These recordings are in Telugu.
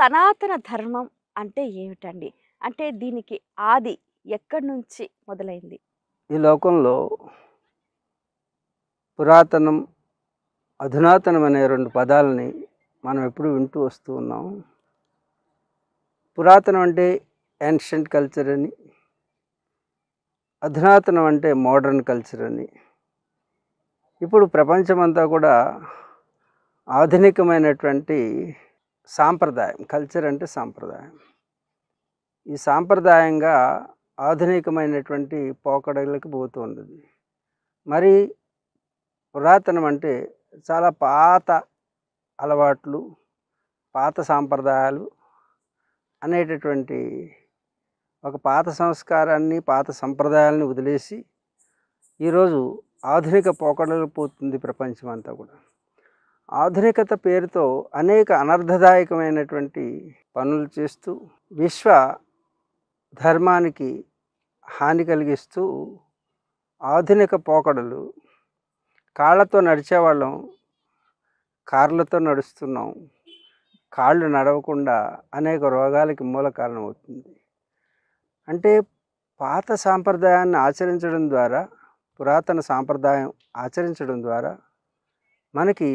సనాతన ధర్మం అంటే ఏమిటండి? అంటే దీనికి ఆది ఎక్కడి నుంచి మొదలైంది? ఈ లోకంలో పురాతనం, అధునాతనం అనే 2 పదాలని మనం ఎప్పుడూ వింటూ వస్తూ ఉన్నాం. పురాతనం అంటే యాన్షియంట్ కల్చర్ అని, అధునాతనం అంటే మోడర్న్ కల్చర్ అని. ఇప్పుడు ప్రపంచమంతా కూడా ఆధునికమైనటువంటి సాంప్రదాయం, కల్చర్ అంటే సాంప్రదాయం. ఈ సాంప్రదాయంగా ఆధునికమైనటువంటి పోకడలకు పోతుంది. మరి పురాతనం అంటే చాలా పాత అలవాట్లు, పాత సాంప్రదాయాలు అనేటటువంటి ఒక పాత సంస్కారాన్ని, పాత సంప్రదాయాలని వదిలేసి ఈరోజు ఆధునిక పోకడలు పోతుంది ప్రపంచం అంతా కూడా. ఆధునికత పేరుతో అనేక అనర్థదాయకమైనటువంటి పనులు చేస్తూ విశ్వ ధర్మానికి హాని కలిగిస్తూ ఆధునిక పోకడలు. కాళ్ళతో నడిచేవాళ్ళం కార్లతో నడుస్తున్నాం. కాళ్ళు నడవకుండా అనేక రోగాలకి మూల కారణమవుతుంది. అంటే పాత సాంప్రదాయాన్ని ఆచరించడం ద్వారా, పురాతన సాంప్రదాయం ఆచరించడం ద్వారా మనకి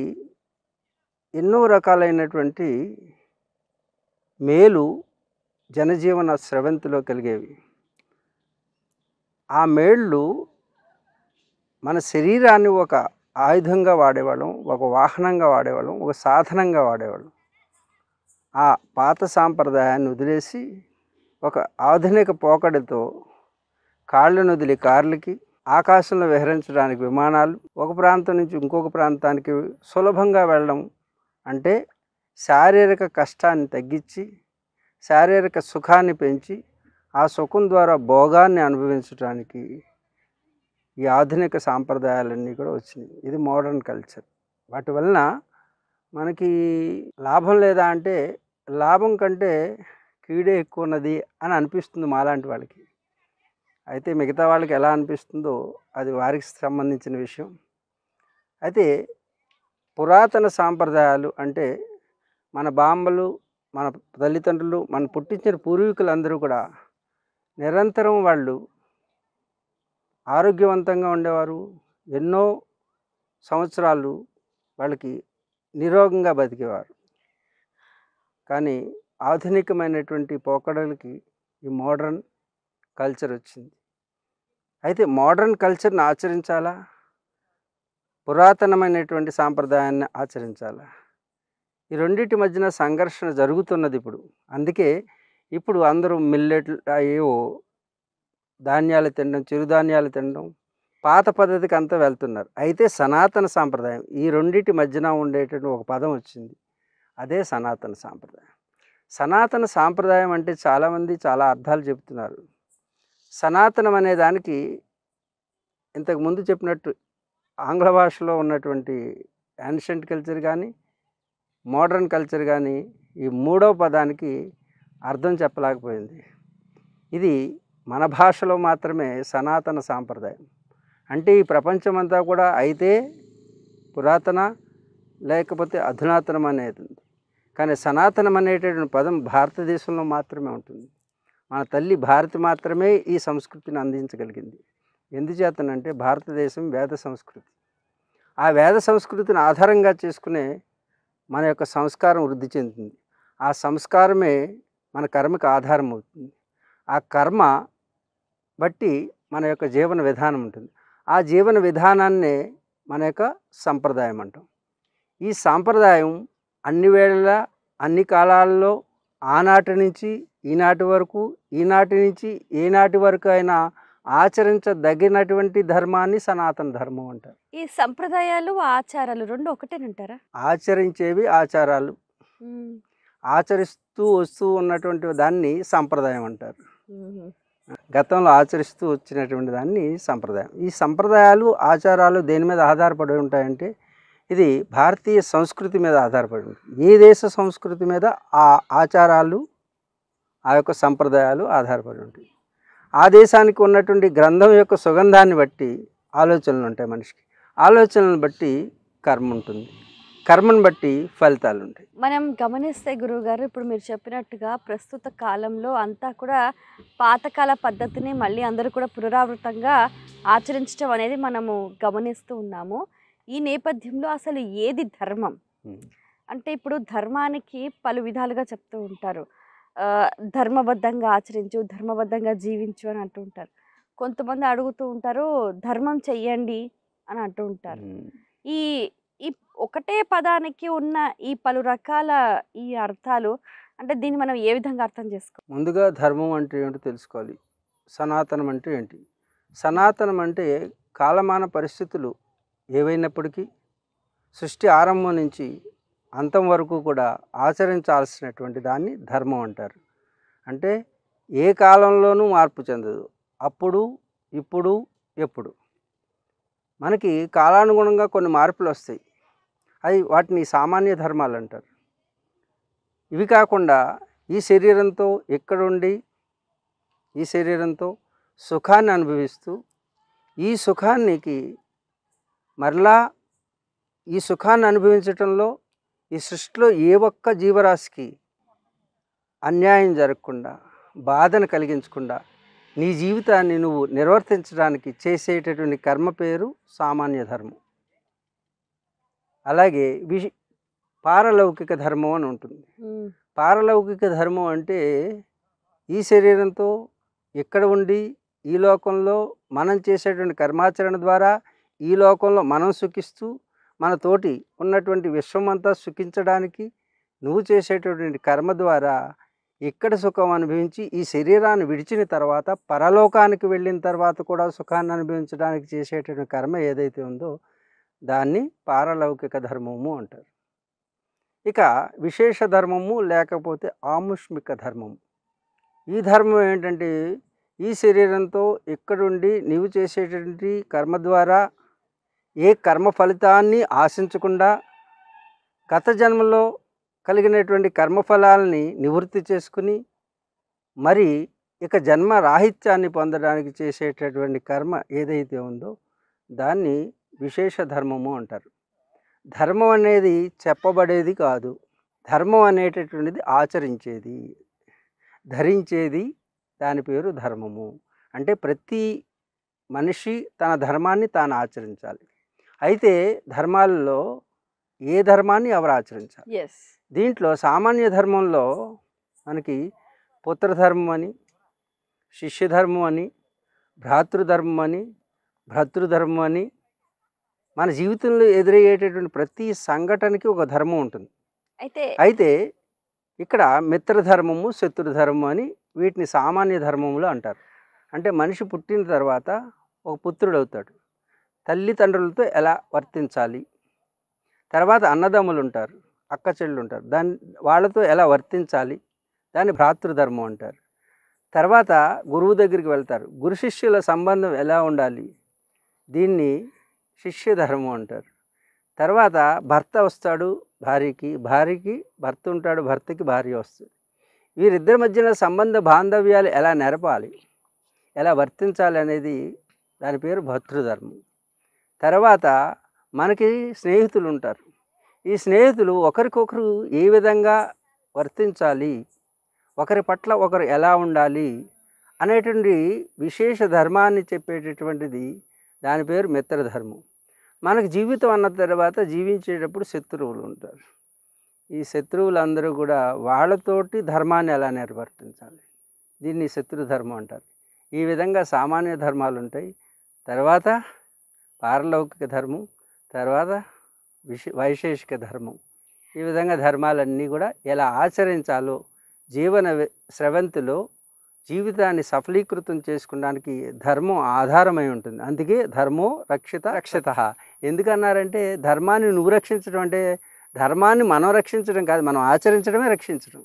ఎన్నో రకాలైనటువంటి మేలు జనజీవన స్రవంతిలో కలిగేవి. ఆ మేళ్ళు మన శరీరాన్ని ఒక ఆయుధంగా వాడేవాళ్ళం, ఒక వాహనంగా వాడేవాళ్ళం, ఒక సాధనంగా వాడేవాళ్ళం. ఆ పాత సాంప్రదాయాన్ని వదిలేసి ఒక ఆధునిక పోకడతో కాళ్ళను వదిలి కార్లకి, ఆకాశంలో విహరించడానికి విమానాలు, ఒక ప్రాంతం నుంచి ఇంకొక ప్రాంతానికి సులభంగా వెళ్ళడం అంటే శారీరక కష్టాన్ని తగ్గించి, శారీరక సుఖాన్ని పెంచి, ఆ సుఖం ద్వారా భోగాన్ని అనుభవించడానికి ఈ ఆధునిక సాంప్రదాయాలన్నీ కూడా వచ్చినాయి. ఇది మోడర్న్ కల్చర్. వాటి వలన మనకి లాభం లేదా అంటే, లాభం కంటే కీడే ఎక్కువ ఉన్నది అని అనిపిస్తుంది మాలాంటి వాళ్ళకి. అయితే మిగతా వాళ్ళకి ఎలా అనిపిస్తుందో అది వారికి సంబంధించిన విషయం. అయితే పురాతన సాంప్రదాయాలు అంటే మన బామ్మలు, మన తల్లిదండ్రులు, మన పుట్టించిన పూర్వీకులందరూ కూడా నిరంతరం వాళ్ళు ఆరోగ్యవంతంగా ఉండేవారు. ఎన్నో సంవత్సరాలు వాళ్ళకి నిరోగంగా బతికేవారు. కానీ ఆధునికమైనటువంటి పోకడలకి ఈ మోడర్న్ కల్చర్ వచ్చింది. అయితే మోడర్న్ కల్చర్ని ఆచరించాలా, పురాతనమైనటువంటి సాంప్రదాయాన్ని ఆచరించాలా? ఈ రెండింటి మధ్యన సంఘర్షణ జరుగుతున్నది ఇప్పుడు. అందుకే ఇప్పుడు అందరూ మిల్లెట్లు ఏవో ధాన్యాలు తినడం, చిరుధాన్యాలు తినడం, పాత పద్ధతికి అంతా వెళ్తున్నారు. అయితే సనాతన సాంప్రదాయం, ఈ రెండింటి మధ్యన ఉండేటువంటి ఒక పదం వచ్చింది. అదే సనాతన సాంప్రదాయం. సనాతన సాంప్రదాయం అంటే చాలామంది చాలా అర్థాలు చెబుతున్నారు. సనాతనం అనే దానికి ఇంతకుముందు చెప్పినట్టు ఆంగ్ల భాషలో ఉన్నటువంటి యాన్షియంట్ కల్చర్ కానీ, మోడర్న్ కల్చర్ కానీ ఈ మూడవ పదానికి అర్థం చెప్పలేకపోయింది. ఇది మన భాషలో మాత్రమే సనాతన సాంప్రదాయం. అంటే ఈ ప్రపంచమంతా కూడా అయితే పురాతన లేకపోతే అధునాతనం అనేది ఉంది. కానీ సనాతనం అనేటటువంటి పదం భారతదేశంలో మాత్రమే ఉంటుంది. మన తల్లి భారతి మాత్రమే ఈ సంస్కృతిని అందించగలిగింది. ఎందుచేతనంటే భారతదేశం వేద సంస్కృతి. ఆ వేద సంస్కృతిని ఆధారంగా చేసుకునే మన యొక్క సంస్కారం వృద్ధి చెందుతుంది. ఆ సంస్కారమే మన కర్మకు ఆధారం అవుతుంది. ఆ కర్మ బట్టి మన యొక్క జీవన విధానం ఉంటుంది. ఆ జీవన విధానాన్నే మన యొక్క సంప్రదాయం అంటాం. ఈ సాంప్రదాయం అన్ని వేళలా, అన్ని కాలాల్లో, ఆనాటి నుంచి ఈనాటి వరకు, ఈనాటి నుంచి ఏనాటి వరకు అయినా ఆచరించదగినటువంటి ధర్మాన్ని సనాతన ధర్మం అంటారు. ఈ సంప్రదాయాలు, ఆచారాలు 2 ఒకటేనంటారా? ఆచరించేవి ఆచారాలు, ఆచరిస్తూ వస్తూ ఉన్నటువంటి దాన్ని సంప్రదాయం అంటారు. గతంలో ఆచరిస్తూ వచ్చినటువంటి దాన్ని సంప్రదాయం. ఈ సంప్రదాయాలు, ఆచారాలు దేని మీద ఆధారపడి ఉంటాయంటే ఇది భారతీయ సంస్కృతి మీద ఆధారపడి ఉంటుంది. ఏ దేశ సంస్కృతి మీద ఆ ఆచారాలు, ఆ యొక్క సంప్రదాయాలు ఆధారపడి ఉంటాయి. ఆ దేశానికి ఉన్నటువంటి గ్రంథం యొక్క సుగంధాన్ని బట్టి ఆలోచనలు ఉంటాయి మనిషికి. ఆలోచనలను బట్టి కర్మ ఉంటుంది. కర్మను బట్టి ఫలితాలు ఉంటాయి. మనం గమనిస్తే గురువుగారు ఇప్పుడు మీరు చెప్పినట్టుగా ప్రస్తుత కాలంలో అంతా కూడా పాతకాల పద్ధతిని మళ్ళీ అందరూ కూడా పునరావృతంగా ఆచరించడం అనేది మనము గమనిస్తూ ఉన్నాము. ఈ నేపథ్యంలో అసలు ఏది ధర్మం? ఉమ్. అంటే ఇప్పుడు ధర్మానికి పలు విధాలుగా చెప్తూ ఉంటారు. ధర్మబద్ధంగా ఆచరించు, ధర్మబద్ధంగా జీవించు అని అంటూ ఉంటారు. కొంతమంది అడుగుతూ ఉంటారు, ధర్మం చెయ్యండి అని అంటూ ఉంటారు. ఉమ్. ఈ ఈ ఒకటే పదానికి ఉన్న ఈ పలు రకాల ఈ అర్థాలు అంటే దీన్ని మనం ఏ విధంగా అర్థం చేసుకోవాలి? ముందుగా ధర్మం అంటే ఏంటో తెలుసుకోవాలి. సనాతనం అంటే ఏంటి? సనాతనం అంటే కాలమాన పరిస్థితులు ఏవైనప్పటికీ సృష్టి ఆరంభం నుంచి అంతం వరకు కూడా ఆచరించాల్సినటువంటి దాన్ని ధర్మం అంటారు. అంటే ఏ కాలంలోనూ మార్పు చెందదు. అప్పుడు, ఇప్పుడు, ఎప్పుడు. మనకి కాలానుగుణంగా కొన్ని మార్పులు వస్తాయి. వాటిని సామాన్య ధర్మాలు అంటారు. ఇవి కాకుండా ఈ శరీరంతో ఎక్కడుండి ఈ శరీరంతో సుఖాన్ని అనుభవిస్తూ ఈ సుఖానికి మరలా ఈ సుఖాన్ని అనుభవించటంలో ఈ సృష్టిలో ఏ ఒక్క జీవరాశికి అన్యాయం జరగకుండా బాధను కలిగించకుండా నీ జీవితాన్ని నువ్వు నిర్వర్తించడానికి చేసేటటువంటి కర్మ పేరు సామాన్య ధర్మం. అలాగే పారలౌకిక ధర్మం అని ఉంటుంది. పారలౌకిక ధర్మం అంటే ఈ శరీరంతో ఇక్కడ ఉండి ఈ లోకంలో మనం చేసేటువంటి కర్మాచరణ ద్వారా ఈ లోకంలో మనం సుఖిస్తూ మన తోటి ఉన్నటువంటి విశ్వమంతా సుఖించడానికి నువ్వు చేసేటటువంటి కర్మ ద్వారా ఇక్కడ సుఖం అనుభవించి ఈ శరీరాన్ని విడిచిన తర్వాత పరలోకానికి వెళ్ళిన తర్వాత కూడా సుఖాన్ని అనుభవించడానికి చేసేటటువంటి కర్మ ఏదైతే ఉందో దాన్ని పారలౌకిక ధర్మము అంటారు. ఇక విశేష ధర్మము లేకపోతే ఆముష్మిక ధర్మము. ఈ ధర్మం ఏంటంటే ఈ శరీరంతో ఇక్కడుండి నీవు చేసేటువంటి కర్మ ద్వారా ఏ కర్మ ఫలితాన్ని ఆశించకుండా గత జన్మలో కలిగినటువంటి కర్మఫలాలని నివృత్తి చేసుకుని మరి ఇక జన్మ రాహిత్యాన్ని పొందడానికి చేసేటటువంటి కర్మ ఏదైతే ఉందో దాన్ని విశేష ధర్మము అంటారు. ధర్మం అనేది చెప్పబడేది కాదు. ధర్మం అనేటటువంటిది ఆచరించేది, ధరించేది. దాని పేరు ధర్మము. అంటే ప్రతి మనిషి తన ధర్మాన్ని తాను ఆచరించాలి. అయితే ధర్మాలలో ఏ ధర్మాన్ని ఎవరు ఆచరించాలి? దీంట్లో సామాన్య ధర్మంలో మనకి పుత్రధర్మం అని, శిష్యధర్మం అని, భ్రాతృధర్మం అని, భర్తృధర్మం అని మన జీవితంలో ఎదురయ్యేటటువంటి ప్రతి సంఘటనకి ఒక ధర్మం ఉంటుంది. అయితే ఇక్కడ మిత్రధర్మము, శత్రుధర్మం అని వీటిని సామాన్య ధర్మములు అంటారు. అంటే మనిషి పుట్టిన తర్వాత ఒక పుత్రుడు అవుతాడు. తల్లిదండ్రులతో ఎలా వర్తించాలి, తర్వాత అన్నదమ్ములు ఉంటారు, అక్క చెల్లెలు ఉంటారు, వాళ్ళతో ఎలా వర్తించాలి, దాన్ని భ్రాతృధర్మం అంటారు. తర్వాత గురువు దగ్గరికి వెళ్తారు, గురు శిష్యుల సంబంధం ఎలా ఉండాలి, దీన్ని శిష్యధర్మం అంటారు. తర్వాత భర్త వస్తాడు భార్యకి, భార్యకి భర్త ఉంటాడు, భర్తకి భార్య వస్తుంది. వీరిద్దరి మధ్యన సంబంధ బాంధవ్యాలు ఎలా నెరపాలి, ఎలా వర్తించాలి అనేది దాని పేరు భర్తృధర్మం. తర్వాత మనకి స్నేహితులు ఉంటారు. ఈ స్నేహితులు ఒకరికొకరు ఏ విధంగా వర్తించాలి, ఒకరి పట్ల ఒకరు ఎలా ఉండాలి అనేటువంటి విశేష ధర్మాన్ని చెప్పేటటువంటిది దాని పేరు మిత్రధర్మం. మనకు జీవితం అన్న తర్వాత జీవించేటప్పుడు శత్రువులు ఉంటారు. ఈ శత్రువులందరూ కూడా వాళ్ళతోటి ధర్మాన్ని ఎలా నిర్వర్తించాలి, దీన్ని శత్రుధర్మం అంటారు. ఈ విధంగా సామాన్య ధర్మాలు ఉంటాయి. తర్వాత పారలౌకిక ధర్మం, తర్వాత వైశేషిక ధర్మం. ఈ విధంగా ధర్మాలన్నీ కూడా ఎలా ఆచరించాలో జీవన స్రవంతిలో జీవితాన్ని సఫలీకృతం చేసుకోవడానికి ధర్మం ఆధారమై ఉంటుంది. అందుకే ధర్మో రక్షిత. ఎందుకన్నారంటే ధర్మాన్ని నువ్వు రక్షించడం అంటే ధర్మాన్ని మనం రక్షించడం కాదు, మనం ఆచరించడమే రక్షించడం.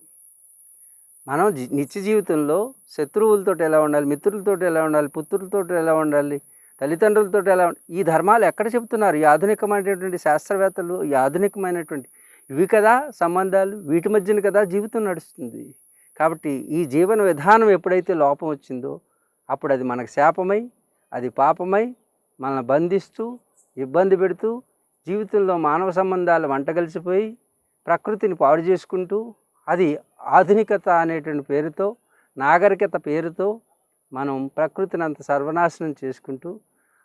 మనం నిత్య జీవితంలో శత్రువులతో ఎలా ఉండాలి, మిత్రులతో ఎలా ఉండాలి, పుత్రులతో ఎలా ఉండాలి, తల్లిదండ్రులతో ఎలా ఉండాలి, ఈ ధర్మాలు ఎక్కడ చెప్తున్నారు? ఈ ఆధునికమైనటువంటి శాస్త్రవేత్తలు ఈ ఆధునికమైనటువంటి ఇవి కదా సంబంధాలు, వీటి మధ్యన కదా జీవితం నడుస్తుంది. కాబట్టి ఈ జీవన విధానం ఎప్పుడైతే లోపం వచ్చిందో అప్పుడు అది మనకు శాపమై, అది పాపమై మనల్ని బంధిస్తూ ఇబ్బంది పెడుతూ జీవితంలో మానవ సంబంధాలు వంటగలిసిపోయి ప్రకృతిని పాడు చేసుకుంటూ, అది ఆధునికత అనేటువంటి పేరుతో, నాగరికత పేరుతో మనం ప్రకృతిని అంత సర్వనాశనం చేసుకుంటూ,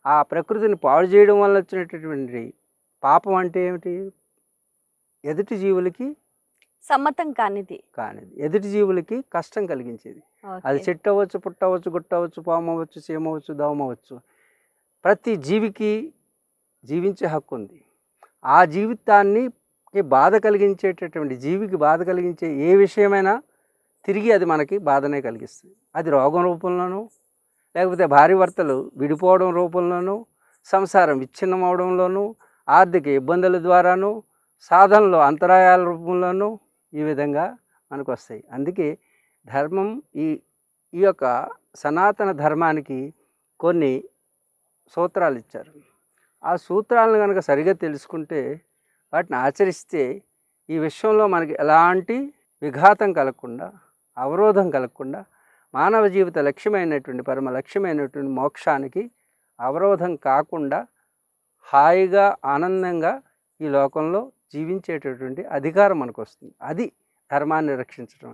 ఆ ప్రకృతిని పాడు చేయడం వల్ల వచ్చినటువంటి పాపం అంటే ఏమిటి? ఎదుటి జీవులకి సమ్మతం కానిది. ఎదుటి జీవులకి కష్టం కలిగించేది. అది ఓకే. చెట్టు అవ్వచ్చు, పుట్ట అవ్వచ్చు, గుట్ట అవ్వచ్చు, పాము అవ్వచ్చు, చీమ అవ్వచ్చు, దోమ అవ్వచ్చు. ప్రతి జీవికి జీవించే హక్కు ఉంది. ఆ జీవితాన్ని బాధ కలిగించేటటువంటి జీవికి బాధ కలిగించే ఏ విషయమైనా తిరిగి అది మనకి బాధనే కలిగిస్తుంది. అది రోగం రూపంలోనూ, లేకపోతే భార్యాభర్తలు విడిపోవడం రూపంలోనూ, సంసారం విచ్ఛిన్నం అవడంలోనూ, ఆర్థిక ఇబ్బందుల ద్వారాను, సాధనలో అంతరాయాల రూపంలోనూ ఈ విధంగా మనకు వస్తాయి. అందుకే ధర్మం ఈ ఈ యొక్క సనాతన ధర్మానికి కొన్ని సూత్రాలు ఇచ్చారు. ఆ సూత్రాలను కనుక సరిగా తెలుసుకుంటే, వాటిని ఆచరిస్తే ఈ విషయంలో మనకి ఎలాంటి విఘాతం కలగకుండా, అవరోధం కలగకుండా, మానవ జీవిత లక్ష్యమైనటువంటి పరమ లక్ష్యమైనటువంటి మోక్షానికి అవరోధం కాకుండా హాయిగా ఆనందంగా ఈ లోకంలో జీవించేటటువంటి అధికారం మనకు వస్తుంది. అది ధర్మాన్ని రక్షించడం.